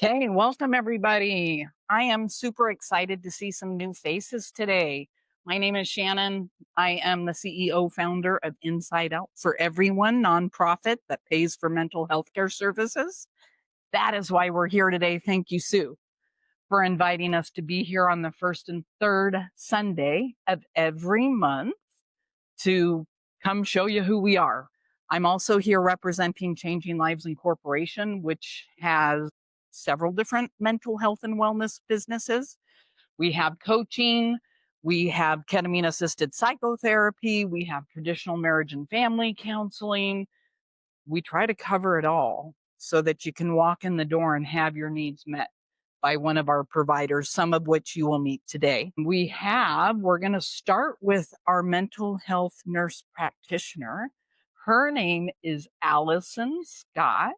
Okay, welcome everybody. I am super excited to see some new faces today. My name is Shannon. I am the CEO founder of Inside Out for Everyone nonprofit that pays for mental health care services. That is why we're here today. Thank you, Sue, for inviting us to be here on the first and third Sunday of every month to come show you who we are. I'm also here representing Changing Lives Incorporation, which has several different mental health and wellness businesses. We have coaching, we have ketamine assisted psychotherapy, we have traditional marriage and family counseling. We try to cover it all so that you can walk in the door and have your needs met by one of our providers, some of which you will meet today. We're going to start with our mental health nurse practitioner. Her name is Allison Scott,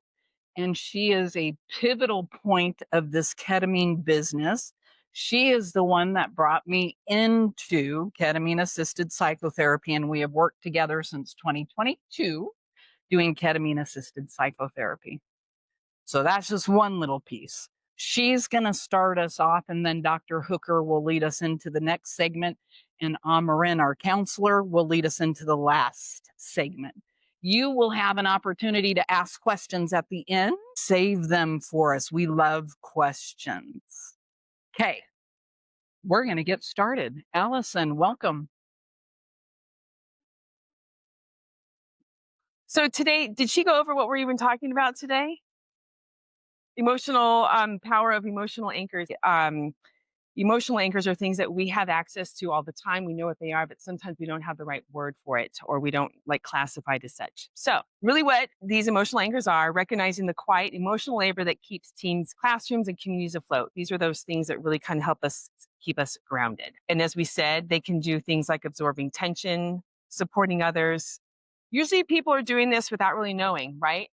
and she is a pivotal point of this ketamine business. She is the one that brought me into ketamine assisted psychotherapy, and we have worked together since 2022 doing ketamine assisted psychotherapy. So that's just one little piece. She's going to start us off, and then Dr. Hooker will lead us into the next segment, and Amarin, our counselor, will lead us into the last segment. You will have an opportunity to ask questions at the end. Save them for us. We love questions. Okay, we're going to get started. Allison, welcome. So today, did she go over what we're even talking about today? Emotional power of emotional anchors. Emotional anchors are things that we have access to all the time. We know what they are, but sometimes we don't have the right word for it, or we don't like classify it as such. So, really, what these emotional anchors are: recognizing the quiet emotional labor that keeps teams, classrooms, and communities afloat. These are those things that really kind of help us keep us grounded. And as we said, they can do things like absorbing tension, supporting others. Usually, people are doing this without really knowing, right?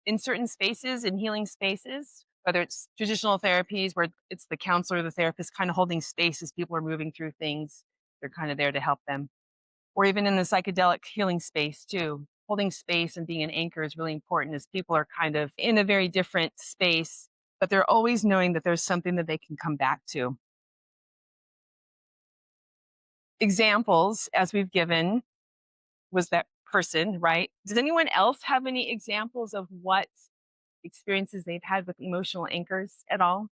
In certain spaces, in healing spaces, whether it's traditional therapies where it's the counselor or the therapist kind of holding space as people are moving through things, they're kind of there to help them. Or even in the psychedelic healing space, too. Holding space and being an anchor is really important as people are kind of in a very different space, but they're always knowing that there's something that they can come back to. Examples, as we've given, was that person, right? Does anyone else have any examples of what experiences they've had with emotional anchors at all?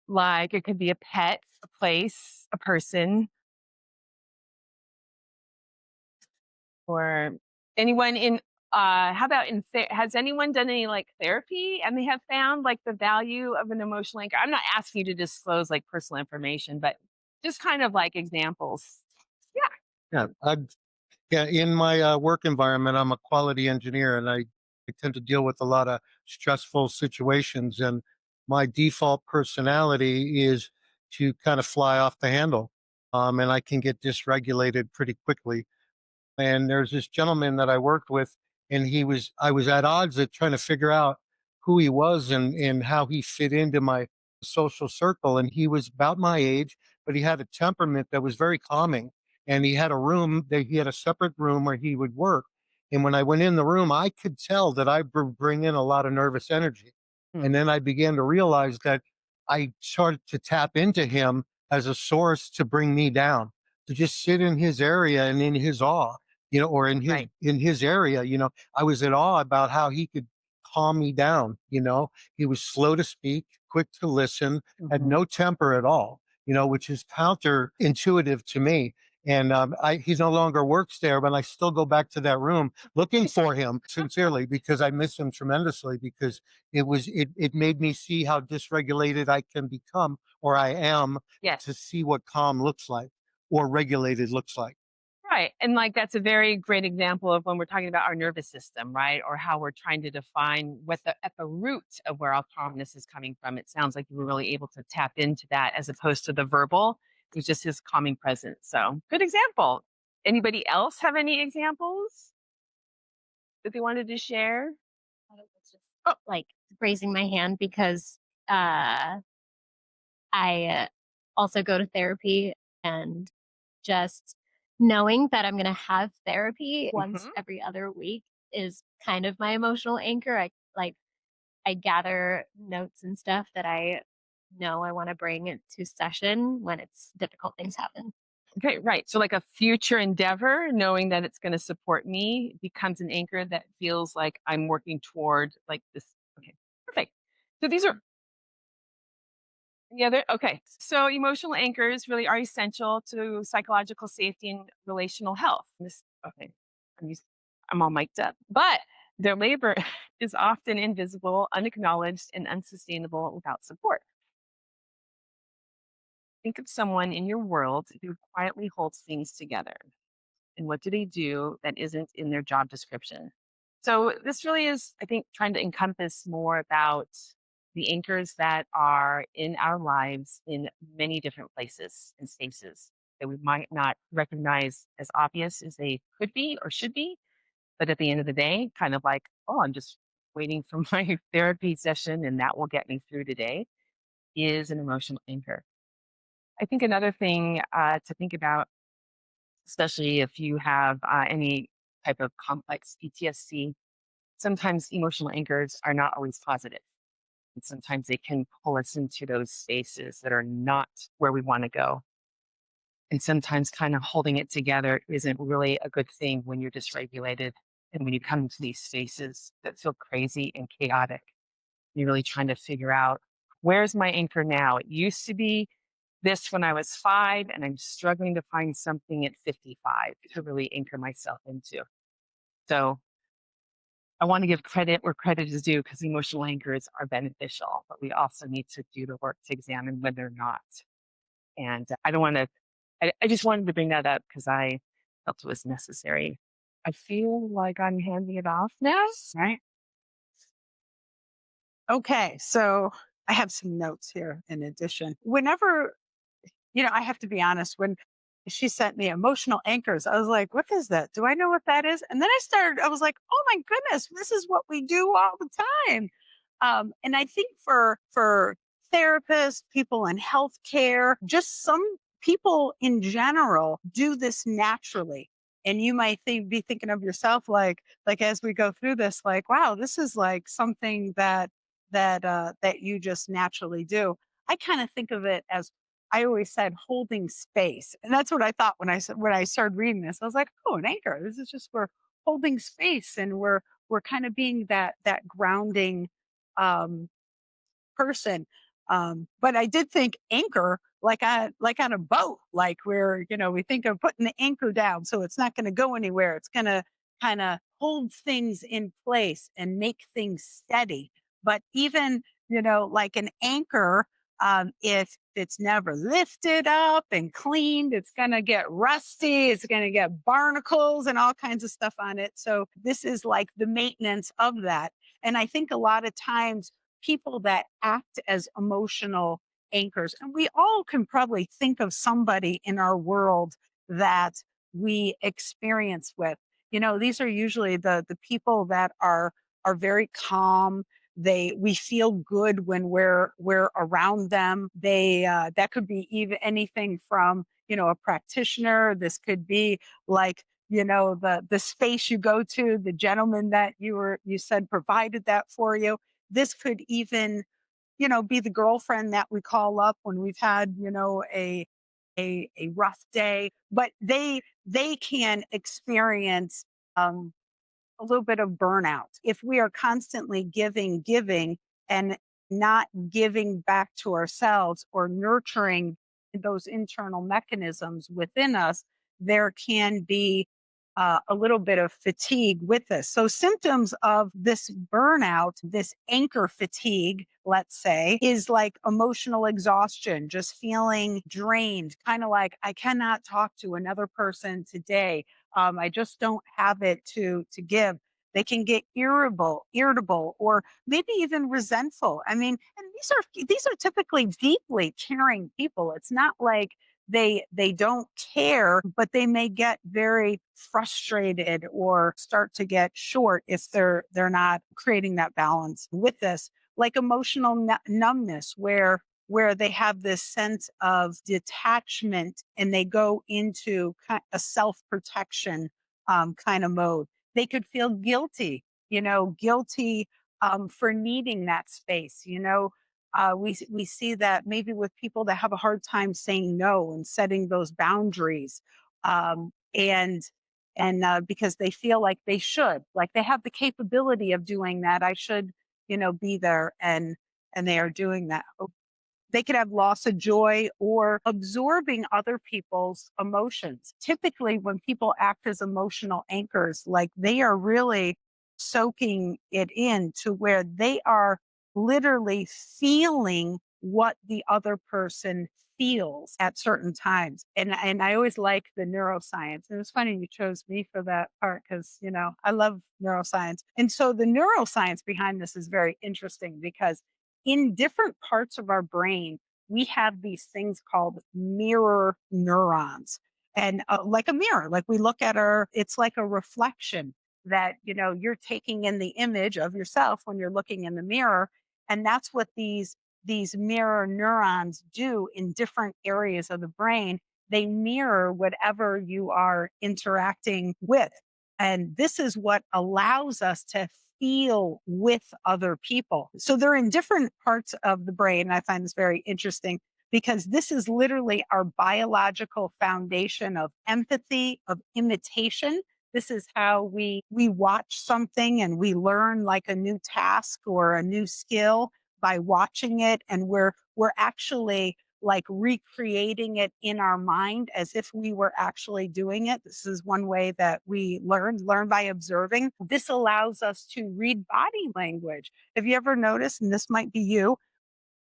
Like it could be a pet, a place, a person, or anyone in how about has anyone done any like therapy and they have found like the value of an emotional anchor? I'm not asking you to disclose like personal information, but just kind of like examples. Yeah. Yeah, yeah. In my work environment, I'm a quality engineer, and I tend to deal with a lot of stressful situations. And my default personality is to kind of fly off the handle, and I can get dysregulated pretty quickly. And there's this gentleman that I worked with, and I was at odds at trying to figure out who he was and how he fit into my social circle. And he was about my age, but he had a temperament that was very calming. And he had a separate room where he would work. And when I went in the room, I could tell that I bring in a lot of nervous energy. Hmm. And then I began to realize that I started to tap into him as a source to bring me down, to just sit in his area and in his awe, or Right. in his area. I was in awe about how he could calm me down. He was slow to speak, quick to listen, had Mhm. no temper at all, which is counterintuitive to me. And he no longer works there, but I still go back to that room looking for him sincerely because I miss him tremendously, because it made me see how dysregulated I can become, or I am, Yes. to see what calm looks like or regulated looks like. Right. And like that's a very great example of when we're talking about our nervous system, right? Or how we're trying to define what the at the root of where our calmness is coming from. It sounds like you were really able to tap into that as opposed to the verbal. It was just his calming presence. So good example. Anybody else have any examples that they wanted to share? I was just like raising my hand because uh, I also go to therapy, and just knowing that I'm going to have therapy once Hmm. every other week is kind of my emotional anchor. I like I gather notes and stuff that I know I want to bring it to session when it's difficult things happen. Okay, right. So, like a future endeavor, knowing that it's going to support me becomes an anchor that feels like I'm working toward like this. Okay, perfect. So, these are the other. Okay. So, emotional anchors really are essential to psychological safety and relational health. Okay. I'm, used, I'm all mic'd up. But their labor is often invisible, unacknowledged, and unsustainable without support. Think of someone in your world who quietly holds things together. And what do they do that isn't in their job description? So this really is, I think, trying to encompass more about the anchors that are in our lives in many different places and spaces that we might not recognize as obvious as they could be or should be. But at the end of the day, kind of like, oh, I'm just waiting for my therapy session and that will get me through today is an emotional anchor. I think another thing to think about, especially if you have any type of complex PTSD, sometimes emotional anchors are not always positive. And sometimes they can pull us into those spaces that are not where we want to go. And sometimes kind of holding it together isn't really a good thing when you're dysregulated and when you come to these spaces that feel crazy and chaotic. You're really trying to figure out, where's my anchor now? It used to be this when I was 5, and I'm struggling to find something at 55 to really anchor myself into. So I want to give credit where credit is due because emotional anchors are beneficial, but we also need to do the work to examine when they're not. And I don't want to, I just wanted to bring that up because I felt it was necessary. I feel like I'm handing it off now. Right. Okay. So I have some notes here in addition. Whenever, I have to be honest, when she sent me emotional anchors, I was like, what is that? Do I know what that is? And then I was like, oh my goodness, this is what we do all the time. And I think for therapists, people in healthcare, just some people in general do this naturally. And you might be thinking of yourself like as we go through this, like, wow, this is like something that you just naturally do. I kind of think of it as I always said holding space. And that's what I thought when I started reading this. I was like, oh, an anchor. This is just we're holding space and we're kind of being that grounding um person. But I did think anchor like on a boat, like where we think of putting the anchor down so it's not going to go anywhere. It's going to kind of hold things in place and make things steady. But even like an anchor, if it's never lifted up and cleaned, it's going to get rusty. It's going to get barnacles and all kinds of stuff on it. So this is like the maintenance of that. And I think a lot of times people that act as emotional anchors. And we all can probably think of somebody in our world that we experience with. These are usually the people that are very calm. We feel good when we're around them. That could be even anything from a practitioner. This could be like the space you go to, the gentleman that you said provided that for you. This could even, be the girlfriend that we call up when we've had, a rough day, but they can experience a little bit of burnout. If we are constantly giving and not giving back to ourselves or nurturing those internal mechanisms within us, there can be a little bit of fatigue with this. So, symptoms of this burnout, this anchor fatigue, let's say, is like emotional exhaustion, just feeling drained, kind of like I cannot talk to another person today. I just don't have it to give. They can get irritable, or maybe even resentful. I mean, and these are typically deeply caring people. It's not like they don't care, but they may get very frustrated or start to get short if they're not creating that balance with this. Like emotional numbness, where they have this sense of detachment and they go into a self protection kind of mode. They could feel guilty, guilty for needing that space. We see that maybe with people that have a hard time saying no and setting those boundaries, and because they feel like they should, like they have the capability of doing that. I should, be there, and they are doing that. They could have loss of joy or absorbing other people's emotions. Typically, when people act as emotional anchors, like they are really soaking it in to where they are literally feeling what the other person feels at certain times. And I always like the neuroscience. And it's funny you chose me for that part because, I love neuroscience. And so the neuroscience behind this is very interesting because in different parts of our brain, we have these things called mirror neurons. And like a mirror, like we look at it's like a reflection that, you're taking in the image of yourself when you're looking in the mirror. And that's what these mirror neurons do in different areas of the brain. They mirror whatever you are interacting with. And this is what allows us to feel with other people. So they're in different parts of the brain. And I find this very interesting because this is literally our biological foundation of empathy, of imitation. This is how we watch something and we learn like a new task or a new skill by watching it, and we're actually like recreating it in our mind as if we were actually doing it. This is one way that we learn by observing. This allows us to read body language. Have you ever noticed, and this might be you,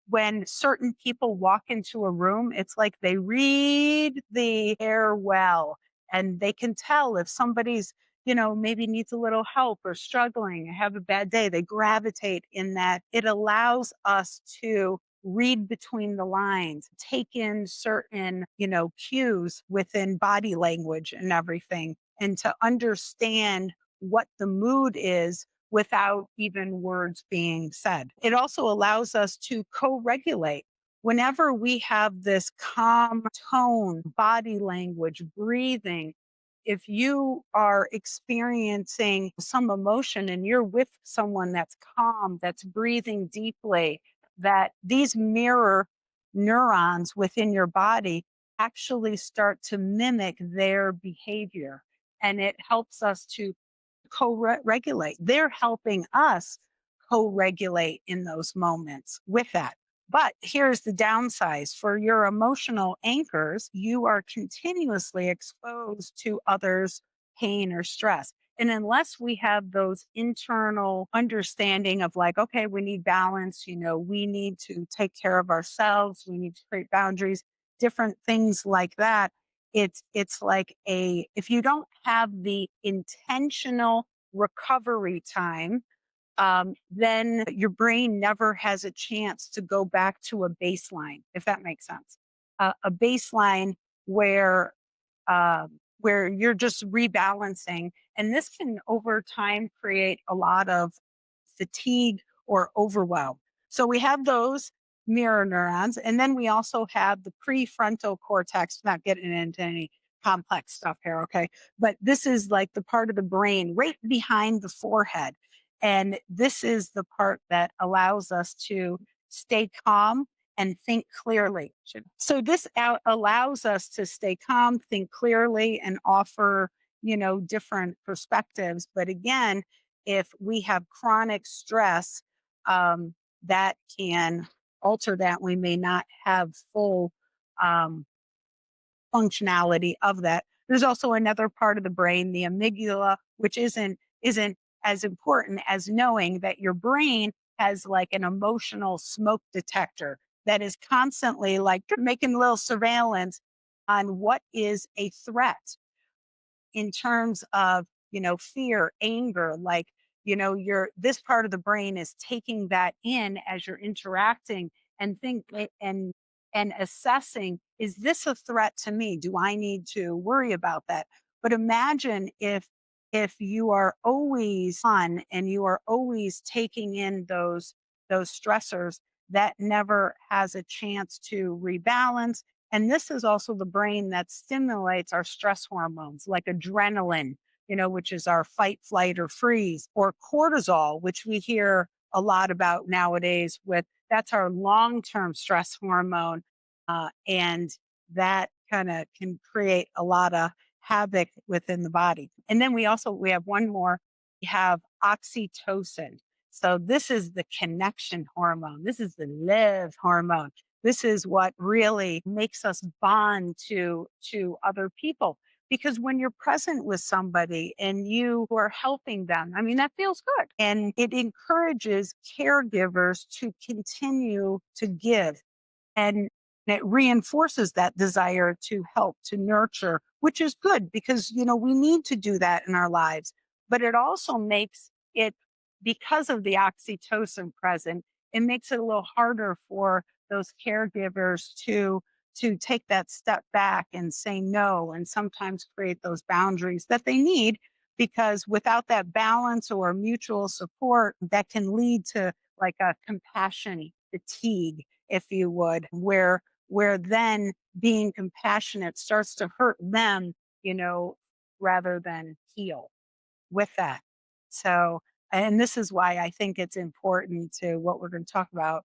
when certain people walk into a room, it's like they read the air well, and they can tell if somebody's, maybe needs a little help or struggling, have a bad day. They gravitate in that. It allows us to read between the lines, take in certain, cues within body language and everything, and to understand what the mood is without even words being said. It also allows us to co regulate. Whenever we have this calm tone, body language, breathing, if you are experiencing some emotion and you're with someone that's calm, that's breathing deeply, that these mirror neurons within your body actually start to mimic their behavior. And it helps us to co-regulate. They're helping us co-regulate in those moments with that. But here's the downside. For your emotional anchors, you are continuously exposed to others' pain or stress. And unless we have those internal understanding of like, okay, we need balance, we need to take care of ourselves, we need to create boundaries, different things like that, it's like if you don't have the intentional recovery time, then your brain never has a chance to go back to a baseline, if that makes sense. A baseline where where you're just rebalancing, and this can over time create a lot of fatigue or overwhelm. So we have those mirror neurons, and then we also have the prefrontal cortex. Not getting into any complex stuff here, okay? But this is like the part of the brain right behind the forehead. And this is the part that allows us to stay calm and think clearly. So this allows us to stay calm, think clearly, and offer, different perspectives. But again, if we have chronic stress, that can alter that. We may not have full um, functionality of that. There's also another part of the brain, the amygdala, which isn't as important as knowing that your brain has like an emotional smoke detector that is constantly like making a little surveillance on what is a threat in terms of, fear, anger, like, your this part of the brain is taking that in as you're interacting and and assessing, is this a threat to me? Do I need to worry about that? But imagine if you are always on and you are always taking in those stressors, that never has a chance to rebalance. And this is also the brain that stimulates our stress hormones like adrenaline, which is our fight, flight, or freeze, or cortisol, which we hear a lot about nowadays with that's our long-term stress hormone. And that kind of can create a lot of havoc within the body. And then we have one more. We have oxytocin. So this is the connection hormone. This is the love hormone. This is what really makes us bond to other people. Because when you're present with somebody and you are helping them, I mean, that feels good. And it encourages caregivers to continue to give. And it reinforces that desire to help, to nurture, which is good because, we need to do that in our lives. But it also makes it, because of the oxytocin present, it makes it a little harder for those caregivers to take that step back and say no and sometimes create those boundaries that they need, because without that balance or mutual support, that can lead to like a compassion fatigue, if you would, where then being compassionate starts to hurt them, rather than heal with that. So, and this is why I think it's important to what we're going to talk about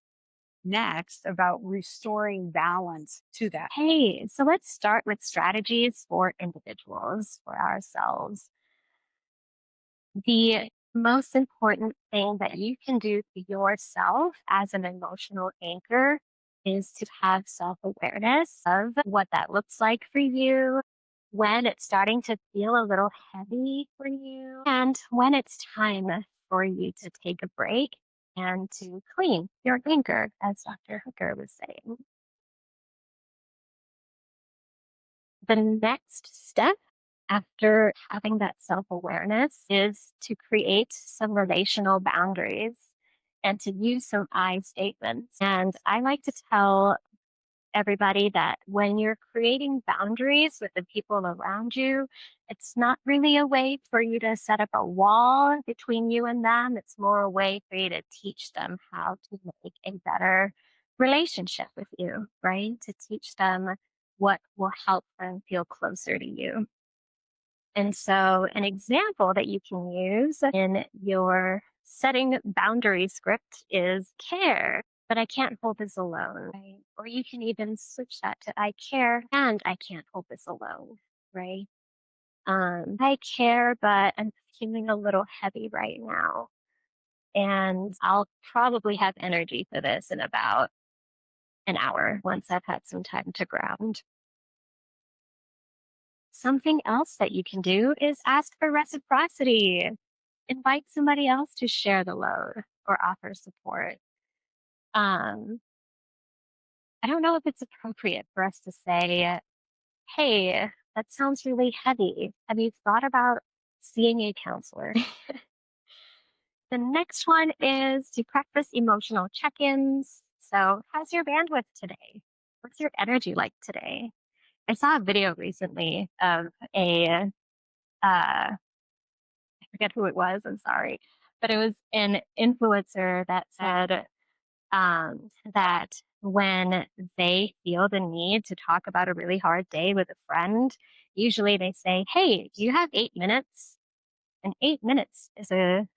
next about restoring balance to that. Hey, so let's start with strategies for individuals, for ourselves. The most important thing that you can do for yourself as an emotional anchor is to have self awareness of what that looks like for you, when it's starting to feel a little heavy for you, and when it's time for you to take a break and to clean your anchor, as Dr. Hooker was saying. The next step after having that self awareness is to create some relational boundaries and to use some I statements. And I like to tell everybody that when you're creating boundaries with the people around you, it's not really a way for you to set up a wall between you and them. It's more a way for you to teach them how to make a better relationship with you, right? To teach them what will help them feel closer to you. And so, an example that you can use in your setting boundary script is care, but I can't hold this alone. Right? Or you can even switch that to I care and I can't hold this alone. Right? I care, but I'm feeling a little heavy right now. And I'll probably have energy for this in about an hour once I've had some time to ground. Something else that you can do is ask for reciprocity. Invite somebody else to share the load or offer support. Um, I don't know if it's appropriate for us to say, hey, that sounds really heavy. Have you thought about seeing a counselor? The next one is to practice emotional check ins. So, how's your bandwidth today? What's your energy like today? I saw a video recently of I forget who it was, I'm sorry, but it was an influencer that said that when they feel the need to talk about a really hard day with a friend, usually they say, "Hey, do you have 8 minutes?" And 8 minutes is a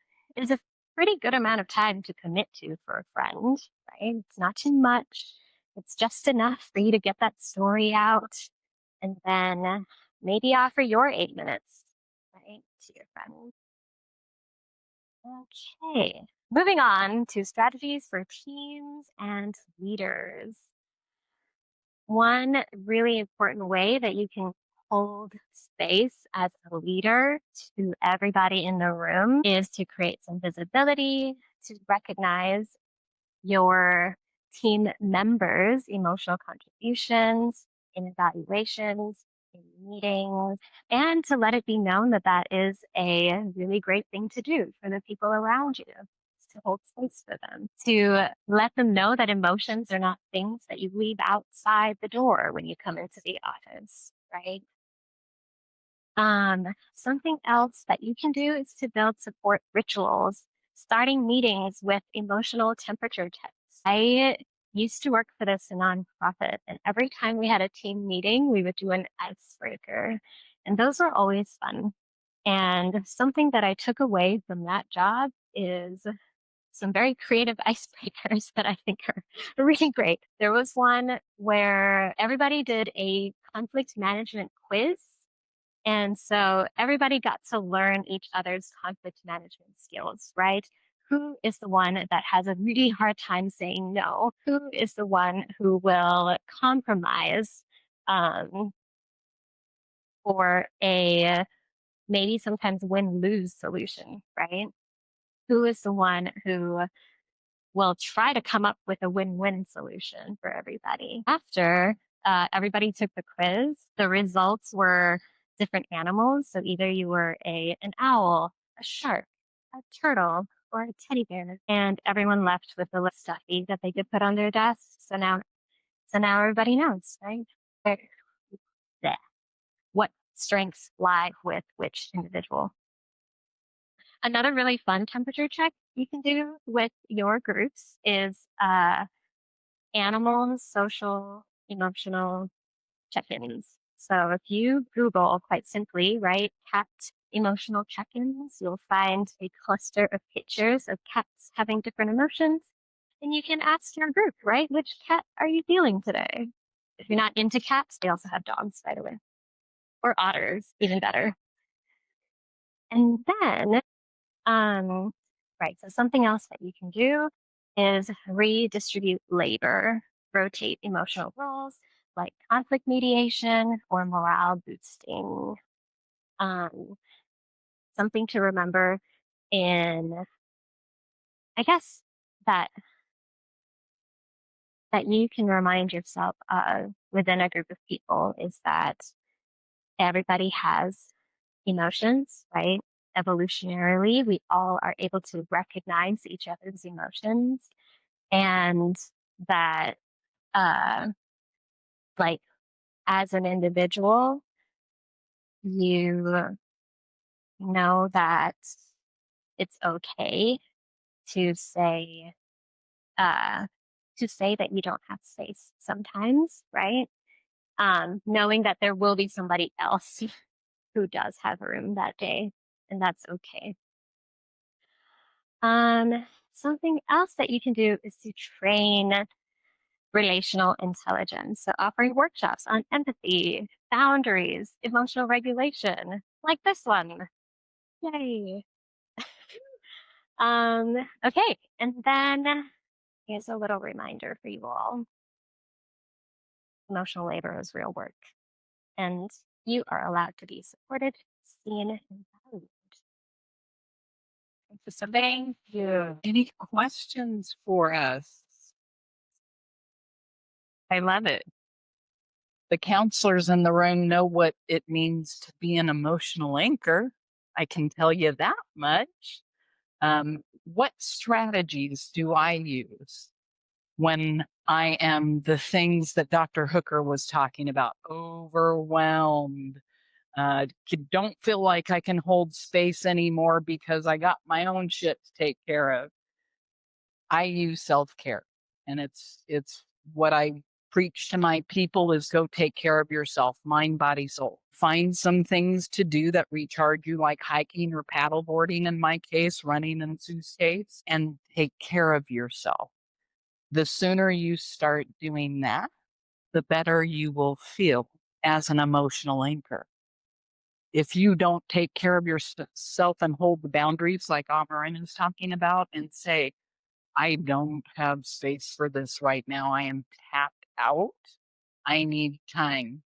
pretty good amount of time to commit to for a friend, right? It's not too much. It's just enough for you to get that story out, and then maybe offer your 8 minutes, right, to your friend. Okay, moving on to strategies for teams and leaders. One really important way that you can hold space as a leader to everybody in the room is to create some visibility, to recognize your team members' emotional contributions in evaluations, in meetings, and to let it be known that that is a really great thing to do for the people around you. To hold space for them, to let them know that emotions are not things that you leave outside the door when you come into the office, right? Something else that you can do is to build support rituals, starting meetings with emotional temperature checks. I used to work for this nonprofit, and every time we had a team meeting, we would do an icebreaker. And those were always fun. And something that I took away from that job is some very creative icebreakers that I think are really great. There was one where everybody did a conflict management quiz. And so everybody got to learn each other's conflict management skills, right? Who is the one that has a really hard time saying no? Who is the one who will compromise um, for a maybe sometimes win lose solution, right? Who is the one who will try to come up with a win win solution for everybody? After everybody took the quiz, the results were different animals. So either you were an owl, a shark, a turtle, or a teddy bear, and everyone left with a little stuffy that they could put on their desk. So now everybody knows, right? Where- What strengths lie with which individual. Another really fun temperature check you can do with your groups is animal, social, emotional check-ins. So if you Google quite simply, right, cat emotional check-ins, you'll find a cluster of pictures of cats having different emotions. And you can ask your group, right, which cat are you feeling today? If you're not into cats, they also have dogs, by the way, or otters, even better. And then right. So something else that you can do is redistribute labor, rotate emotional roles like conflict mediation or morale boosting. Um, Something to remember in, I guess, that that you can remind yourself of within a group of people is that everybody has emotions, right? Evolutionarily, we all are able to recognize each other's emotions and that uh like as an individual you know that it's okay to say uh that you don't have space sometimes, right? Knowing that there will be somebody else who does have room that day, and that's okay. Something else that you can do is to train relational intelligence. So offering workshops on empathy, boundaries, emotional regulation, like this one. Yay. Okay, and then here's a little reminder for you all. Emotional labor is real work, and you are allowed to be supported, seen, and valued. So thank you. Any questions for us? I love it. The counselors in the room know what it means to be an emotional anchor. I can tell you that much. What strategies do I use when I am the things that Dr. Hooker was talking about? Overwhelmed. Don't feel like I can hold space anymore because I got my own shit to take care of. I use self-care, and it's what I preach to my people is go take care of yourself, mind, body, soul. Find some things to do that recharge you, like hiking or paddleboarding in my case, running in Sue's case, and take care of yourself. The sooner you start doing that, the better you will feel as an emotional anchor. If you don't take care of yourself and hold the boundaries like Amarin is talking about and say, I don't have space for this right now. I am tapped out. I need time.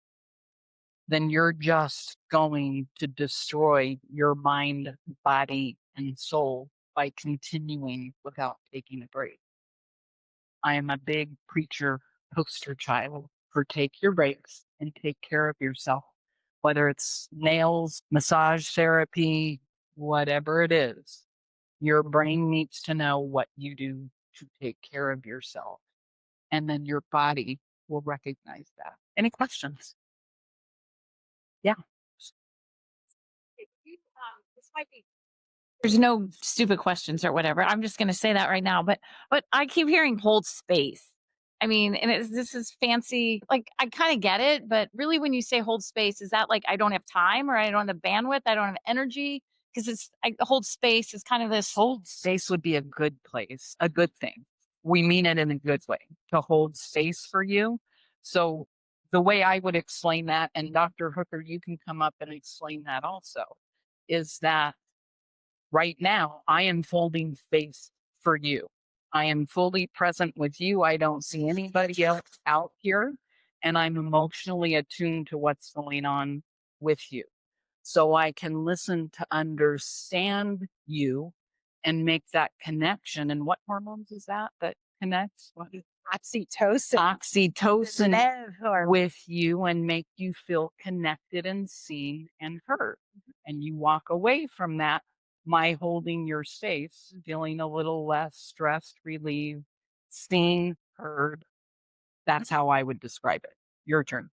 Then you're just going to destroy your mind, body, and soul by continuing without taking a break. I am a big preacher poster child for take your breaks and take care of yourself, whether it's nails, massage therapy, whatever it is. Your brain needs to know what you do to take care of yourself. And then your body will recognize that. Any questions? Yeah. This might be there's no stupid questions or whatever. I'm just going to say that right now. But I keep hearing hold space. I mean, and this is fancy. Like I kind of get it, but really, when you say hold space, is that like I don't have time or I don't have bandwidth, I don't have energy? because it's I hold space is kind of this. Hold space would be a good place, a good thing. We mean it in a good way to hold space for you. So the way I would explain that, and Dr. Hooker, you can come up and explain that also, is that right now I am holding space for you. I am fully present with you. I don't see anybody else out here, and I'm emotionally attuned to what's going on with you. So I can listen to understand you and make that connection. And what hormones is that that connects? What is Oxytocin. oxytocin Love hormone. with you and make you feel connected and seen and heard. And you walk away from that, my holding your space, feeling a little less stressed, relieved, seen, heard. That's how I would describe it. Your turn.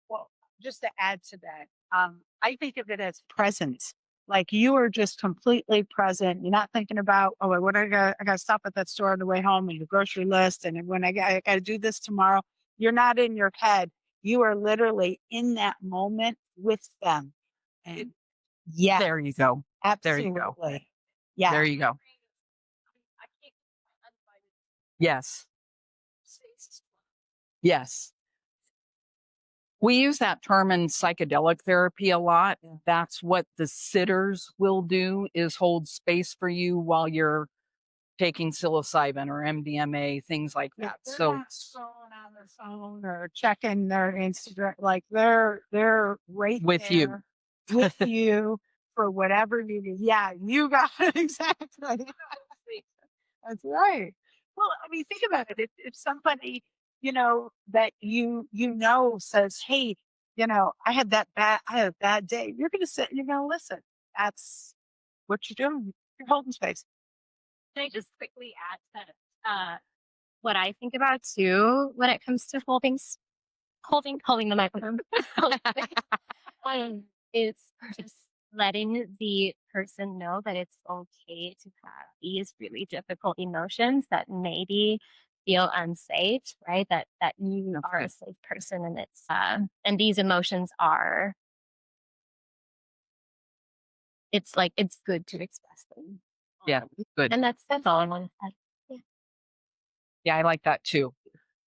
Well, just to add to that, I think of it as presence. Like you are just completely present. You're not thinking about, oh, what I got to stop at that store on the way home and the grocery list. And when I got to do this tomorrow, you're not in your head. You are literally in that moment with them. And yeah, There you go. There you go. absolutely. Yeah. There you go. Yes. Yes. We use that term in psychedelic therapy a lot. That's what the sitters will do is hold space for you while you're taking psilocybin or MDMA, things like Yeah, that. they're So not scrolling on their phone or checking their Instagram. Like they're right with you. there with you for whatever you need. Yeah, you got it exactly. That's right. Well, I mean, think about it. If somebody that says, "Hey, I had a bad day," you're going to sit and you're going to listen. That's what you're doing. You're holding space. Can I just quickly add that what I think about too when it comes to holding the microphone is just letting the person know that it's okay to have these really difficult emotions that maybe feel unsafe, right? That you That's are a good. safe person, and it's and these emotions are it's like it's good to express them. Yeah, good. And that's all I want to add. Yeah. Yeah, I like that too.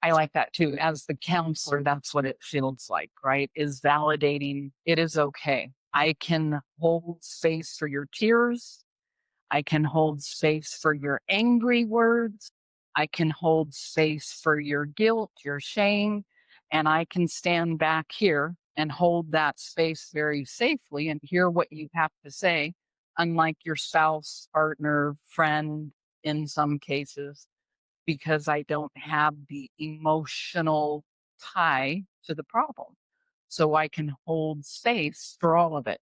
I like that too. As the counselor, that's what it feels like, right? Is validating it is okay. I can hold space for your tears. I can hold space for your angry words. I can hold space for your guilt, your shame, and I can stand back here and hold that space very safely and hear what you have to say, unlike your spouse, partner, friend in some cases, because I don't have the emotional tie to the problem. So I can hold space for all of it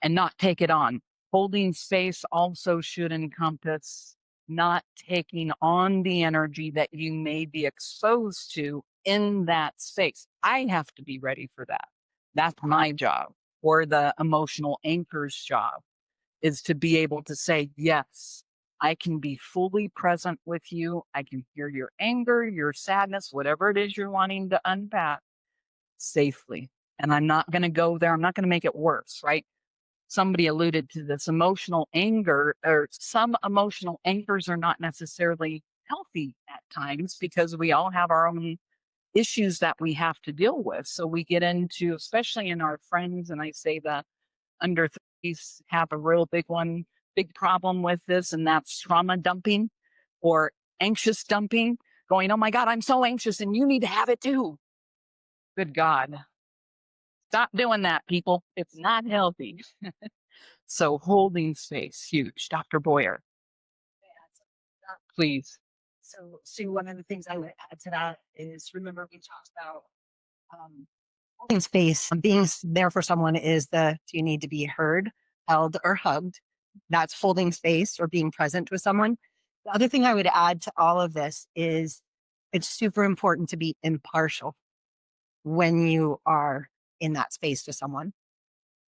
and not take it on. Holding space also should encompass not taking on the energy that you may be exposed to in that space. I have to be ready for that. That's my job, or the emotional anchor's job, is to be able to say, yes, I can be fully present with you. I can hear your anger, your sadness, whatever it is you're wanting to unpack safely. And I'm not going to go there. I'm not going to make it worse, right? Somebody alluded to this emotional anger, or some emotional anchors are not necessarily healthy at times because we all have our own issues that we have to deal with. So we get into, especially in our friends, and I say the under 30s have a real big problem with this, and that's trauma dumping or anxious dumping, going, oh my God, I'm so anxious and you need to have it too. Good God. Stop doing that, people. It's not healthy. So holding space, huge. Dr. Boyer, please. So, Sue, one of the things I would add to that is remember we talked about holding space. Being there for someone is do you need to be heard, held, or hugged? That's holding space or being present with someone. The other thing I would add to all of this is it's super important to be impartial when you are in that space with someone.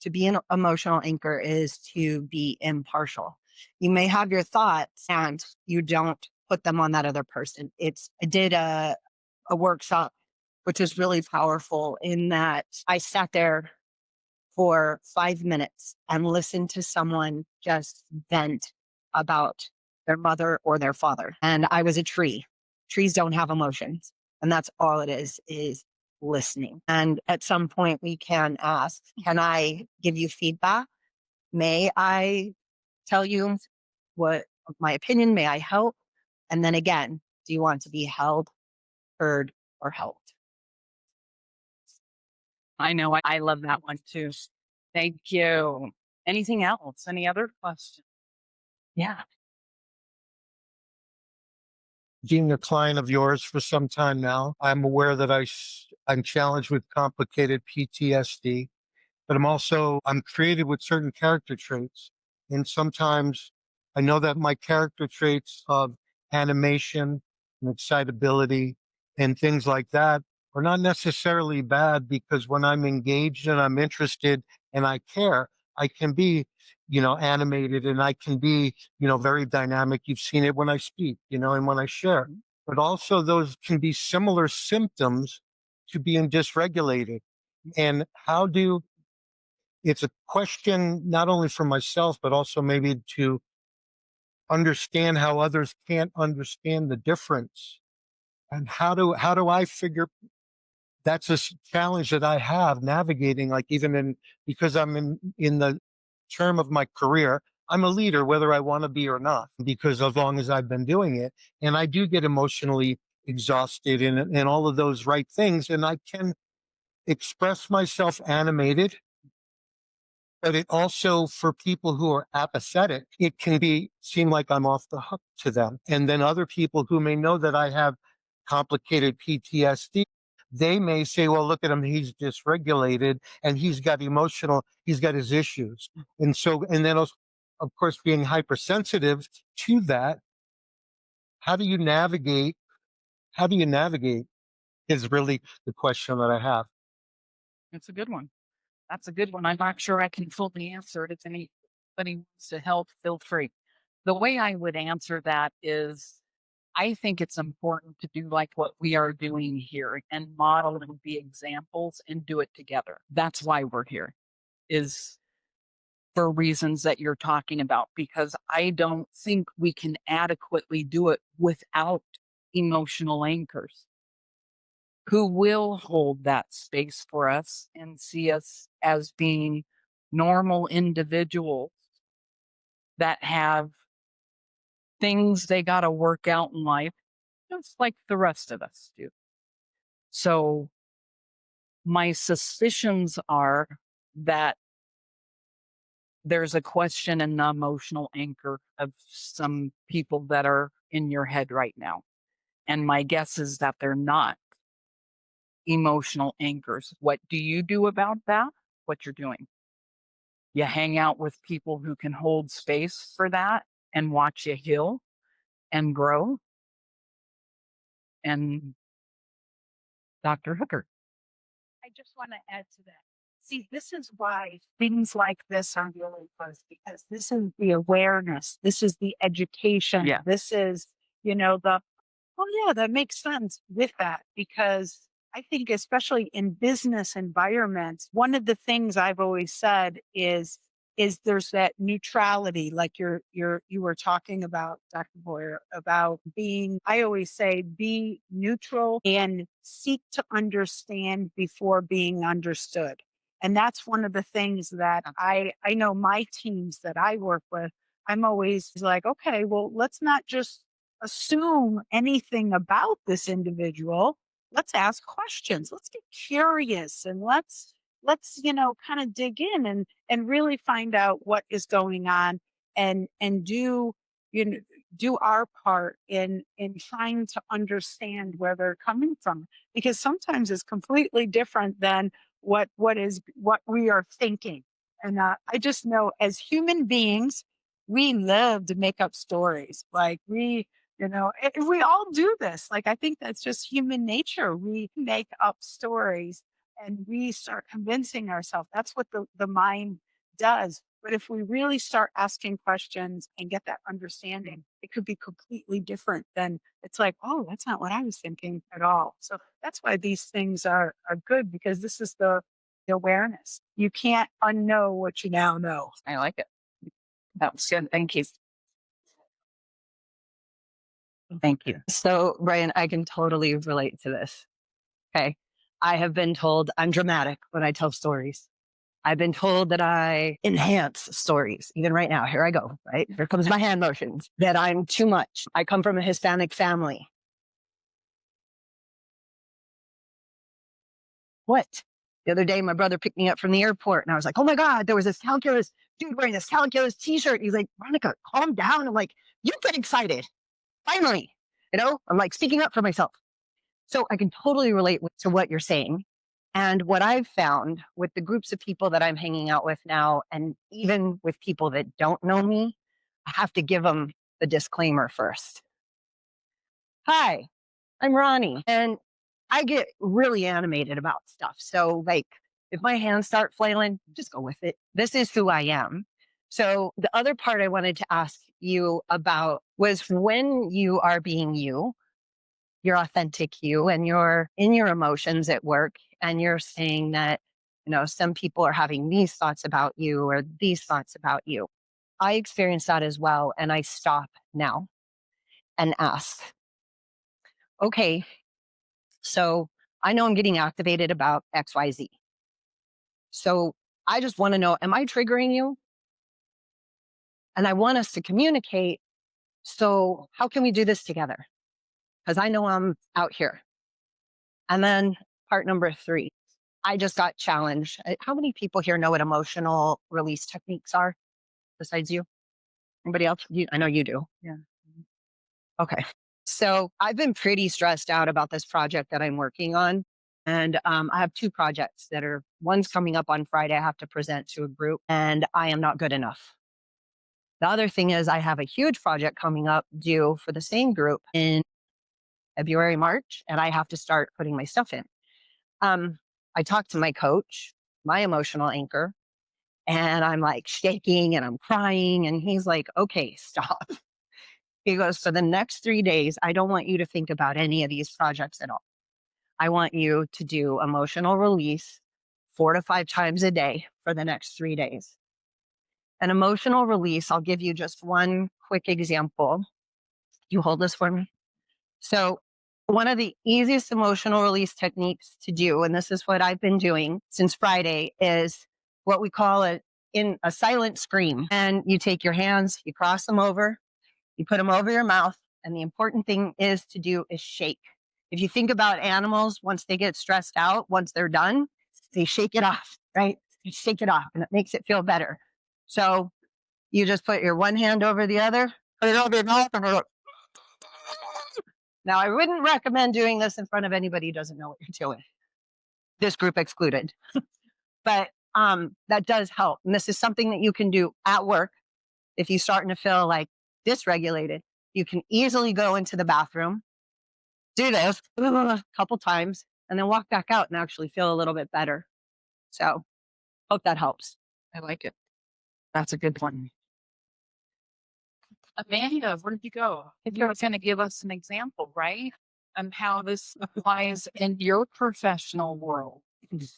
To be an emotional anchor is to be impartial. You may have your thoughts and you don't put them on that other person. I did a workshop, which is really powerful in that I sat there for 5 minutes and listen to someone just vent about their mother or their father. And I was a tree. Trees don't have emotions. And that's all it is listening. And at some point we can ask, can I give you feedback? May I tell you what my opinion? May I help? And then again, do you want to be held, heard, or helped? I know. I love that one too. Thank you. Anything else? Any other questions? Yeah. Being a client of yours for some time now, I'm aware that I'm challenged with complicated PTSD, but I'm created with certain character traits. And sometimes I know that my character traits of animation and excitability and things like that are not necessarily bad, because when I'm engaged and I'm interested and I care, I can be, animated, and I can be, very dynamic. You've seen it when I speak, and when I share. But also those can be similar symptoms to being dysregulated. And it's a question not only for myself, but also maybe to understand how others can't understand the difference. And how do I figure that's challenge that I have navigating, like even because I'm in the term of my career, I'm a leader, whether I want to be or not, because as long as I've been doing it, and I do get emotionally exhausted and all of those right things. And I can express myself animated, but it also, for people who are apathetic, it can seem like I'm off the hook to them. And then other people who may know that I have complicated PTSD, they may say, well, look at him, he's dysregulated and he's got his issues. And then also, of course, being hypersensitive to that, how do you navigate? How do you navigate is really the question that I have. It's a good one. That's a good one. I'm not sure I can fully answer it. If anybody wants to help, feel free. The way I would answer that is I think it's important to do like what we are doing here and model and be examples and do it together. That's why we're here, is for reasons that you're talking about, because I don't think we can adequately do it without emotional anchors who will hold that space for us and see us as being normal individuals that have things they got to work out in life, just like the rest of us do. So, my suspicions are that there's a question in the emotional anchor of some people that are in your head right now. And my guess is that they're not emotional anchors. What do you do about that? What you're doing? You hang out with people who can hold space for that and watch you heal and grow. And Dr. Hooker. I just want to add to that. See, this is why things like this are really close, because this is the awareness, this is the education, Yeah. this is, oh, yeah, that makes sense with that, because I think, especially in business environments, one of the things I've always said is there's that neutrality, like you were talking about, Dr. Boyer, about being. I always say, be neutral and seek to understand before being understood. And that's one of the things that I know my teams that I work with. I'm always like, okay, well, let's not just assume anything about this individual. Let's ask questions. Let's get curious, and let's kind of dig in and really find out what is going on, and you know do our part in trying to understand where they're coming from, because sometimes it's completely different than what we are thinking. And I just know, as human beings, we love to make up stories. Like, we all do this. Like, I think that's just human nature. We make up stories and we start convincing ourselves. That's what the mind does. But if we really start asking questions and get that understanding, it could be completely different. Than it's like, oh, that's not what I was thinking at all. So that's why these things are good, because this is the awareness. You can't unknow what you now know. I like it. That was good. Thank you. Thank you. So, Brian, I can totally relate to this. Okay. I have been told I'm dramatic when I tell stories. I've been told that I enhance stories. Even right now, here I go, right? Here comes my hand motions, that I'm too much. I come from a Hispanic family. What? The other day, my brother picked me up from the airport and I was like, oh my God, there was this calculus dude wearing this calculus t-shirt. He's like, Veronica, calm down. I'm like, you get excited. Finally, I'm like speaking up for myself. So I can totally relate to what you're saying. And what I've found with the groups of people that I'm hanging out with now, and even with people that don't know me, I have to give them the disclaimer first. Hi, I'm Ronnie, and I get really animated about stuff. So, like, if my hands start flailing, just go with it. This is who I am. So, the other part I wanted to ask you about was when you are being you, your authentic you, and you're in your emotions at work, and you're saying that, some people are having these thoughts about you or these thoughts about you. I experience that as well. And I stop now and ask, okay, so I know I'm getting activated about XYZ. So I just want to know, am I triggering you? And I want us to communicate. So how can we do this together? Because I know I'm out here. And then part number 3, I just got challenged. How many people here know what emotional release techniques are besides you? Anybody else? I know you do. Yeah. Okay. So I've been pretty stressed out about this project that I'm working on. And I have 2 projects one's coming up on Friday. I have to present to a group and I am not good enough. The other thing is I have a huge project coming up due for the same group in February, March, and I have to start putting my stuff in. I talked to my coach, my emotional anchor, and I'm like shaking and I'm crying. And he's like, okay, stop. He goes, for the next 3 days, I don't want you to think about any of these projects at all. I want you to do emotional release 4 to 5 times a day for the next 3 days. An emotional release, I'll give you just one quick example. You hold this for me. So, one of the easiest emotional release techniques to do, and this is what I've been doing since Friday, is what we call in a silent scream. And you take your hands, you cross them over, you put them over your mouth, and the important thing is shake. If you think about animals, once they get stressed out, once they're done, they shake it off, right? You shake it off, and it makes it feel better. So you just put your one hand over the other, put it over your mouth, and go. Now, I wouldn't recommend doing this in front of anybody who doesn't know what you're doing. This group excluded. But that does help. And this is something that you can do at work. If you're starting to feel like dysregulated, you can easily go into the bathroom, do this a couple times, and then walk back out and actually feel a little bit better. So hope that helps. I like it. That's a good one. Amanda, where did you go? You were going to give us an example, right? And how this applies in your professional world. Hey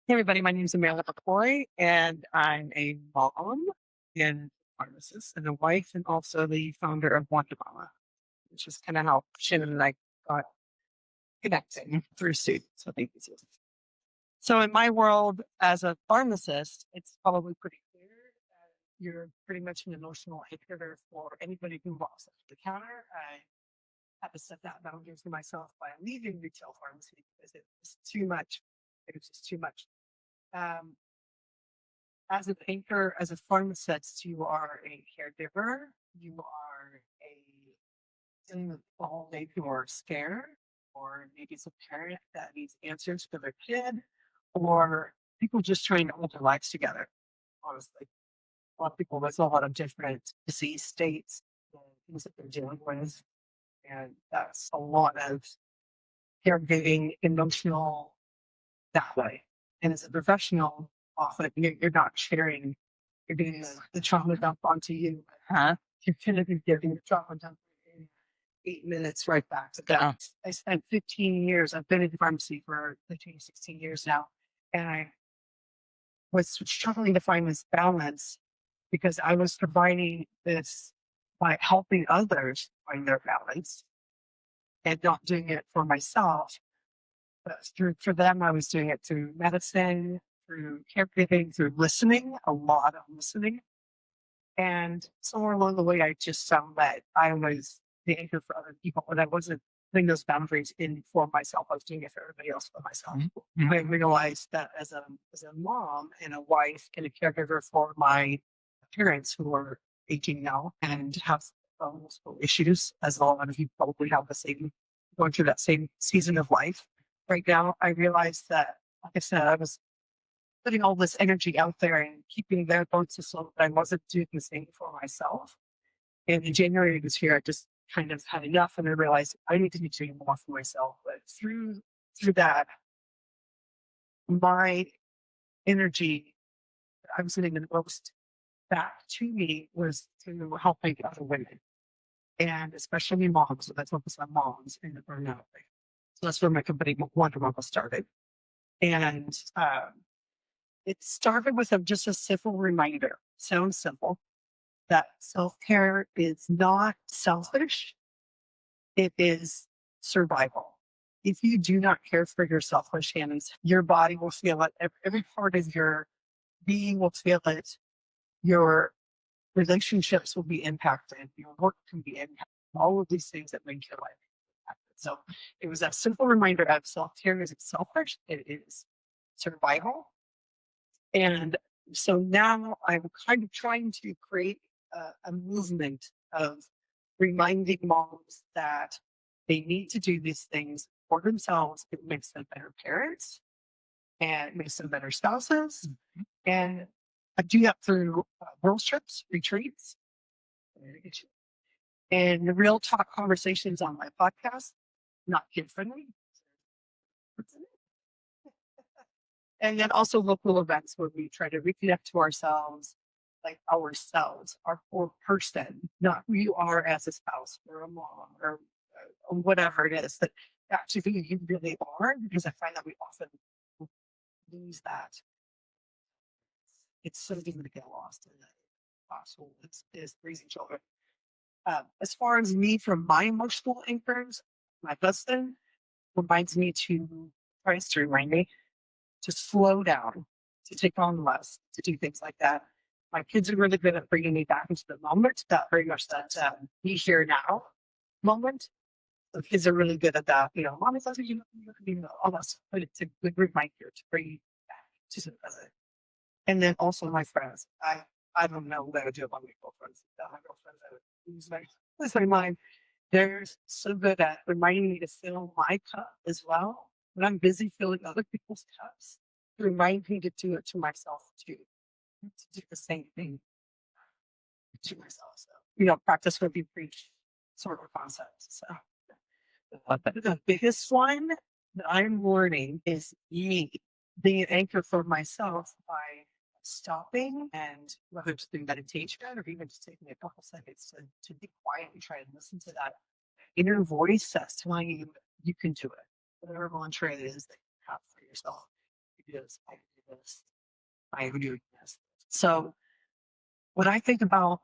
everybody, my name is Amanda McCoy, and I'm a mom and pharmacist and a wife, and also the founder of Guatemala, which is kind of how Shannon and I got connecting through students. So thank you, Susan. So in my world as a pharmacist, it's probably pretty clear that you're pretty much an emotional anchor for anybody who walks up to the counter. I had to set that boundaries for myself by leaving retail pharmacy because it was too much. It was just too much. As an anchor, as a pharmacist, you are a caregiver. You are dealing with all maybe who are scared, or maybe it's a parent that needs answers for their kid, or people just trying to hold their lives together. Honestly, a lot of people with a lot of different disease states and things that they're dealing with, and that's a lot of caregiving, emotional that way. And as a professional, often you're not sharing, you're doing the trauma dump onto you. Huh? You're kind of giving the trauma dump in 8 minutes right back to them. I spent 15 years, I've been in pharmacy for 15, 16 years now. And I was struggling to find this balance because I was providing this by helping others find their balance and not doing it for myself. But for them, I was doing it through medicine, through caregiving, through listening, a lot of listening. And somewhere along the way, I just found that I was the anchor for other people, and I wasn't putting those boundaries in for myself. I was doing it for everybody else but myself. Mhm. I realized that as a mom and a wife and a caregiver for my parents who are aging now and have multiple issues, as a lot of you probably have the same going through that same season of life. Right now, I realized that, like I said, I was putting all this energy out there and keeping their boats afloat, but I wasn't doing the same for myself. And in January this year, I just kind of had enough, and I realized I need to be doing more for myself. But through that, my energy I was getting the most back to me was through helping other women, and especially moms. So that's focused on moms in the burnout. So that's where my company Wonder Mama started, and it started with just a simple reminder. Sounds simple, that self care is not selfish, it is survival. If you do not care for yourself, Shannon, your body will feel it. Every part of your being will feel it. Your relationships will be impacted. Your work can be impacted. All of these things that make your life impacted. So it was a simple reminder of self care isn't selfish, it is survival. And so now I'm kind of trying to create a movement of reminding moms that they need to do these things for themselves. It makes them better parents and it makes them better spouses. And I do that through girls trips, retreats, and the real talk conversations on my podcast, not kid friendly. And then also local events where we try to reconnect to ourselves, like ourselves, our core person, not who you are as a spouse or a mom or whatever it is, that actually who you really are, because I find that we often lose that. It's so easy to get lost in that possible is raising children. As far as me from my emotional anchors, my husband reminds me tries to remind me to slow down, to take on less, to do things like that. My kids are really good at bringing me back into the moment, that very much that be here now moment. The kids are really good at that. You know, mommy loves you, all that stuff. But it's a good reminder to bring you back to the present. And then also my friends. I don't know what I would do about my girlfriends. My girlfriends, I would lose my mind. They're so good at reminding me to fill my cup as well. When I'm busy filling other people's cups, remind me to do it to myself too. To do the same thing to myself. So, practice what you preach sort of concept. So the biggest one that I'm learning is me being an anchor for myself by stopping, and whether it's through meditation or even just taking a couple seconds to be quiet and try and listen to that inner voice that's telling you you can do it. Whatever mantra it is that you have for yourself. You do this, I can do this, I am doing this. So when I think about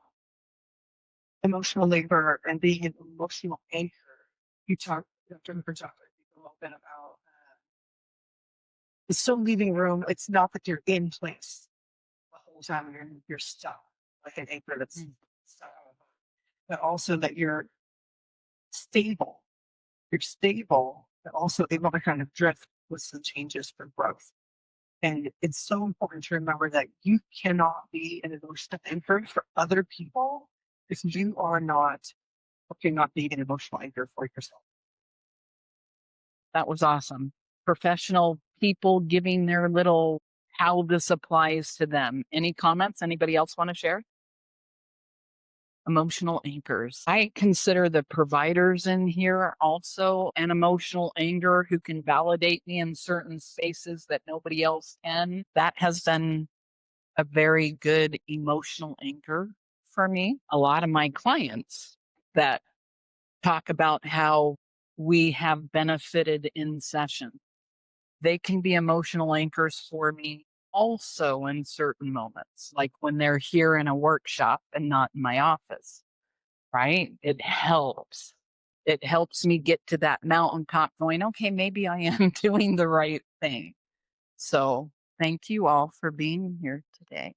emotional labor and being an emotional anchor, Jennifer talked a little bit about it's still leaving room. It's not that you're in place the whole time, you're stuck like an anchor that's stuck, but also that you're stable. You're stable, but also able to kind of drift with some changes for growth. And it's so important to remember that you cannot be an emotional anchor for other people if you are not, if you're not being an emotional anchor for yourself. That was awesome. Professional people giving their little how this applies to them. Any comments? Anybody else want to share? Emotional anchors. I consider the providers in here also an emotional anchor who can validate me in certain spaces that nobody else can. That has been a very good emotional anchor for me. A lot of my clients that talk about how we have benefited in session, they can be emotional anchors for me also in certain moments, like when they're here in a workshop and not in my office, right? It helps. It helps me get to that mountaintop going, okay, maybe I am doing the right thing. So thank you all for being here today.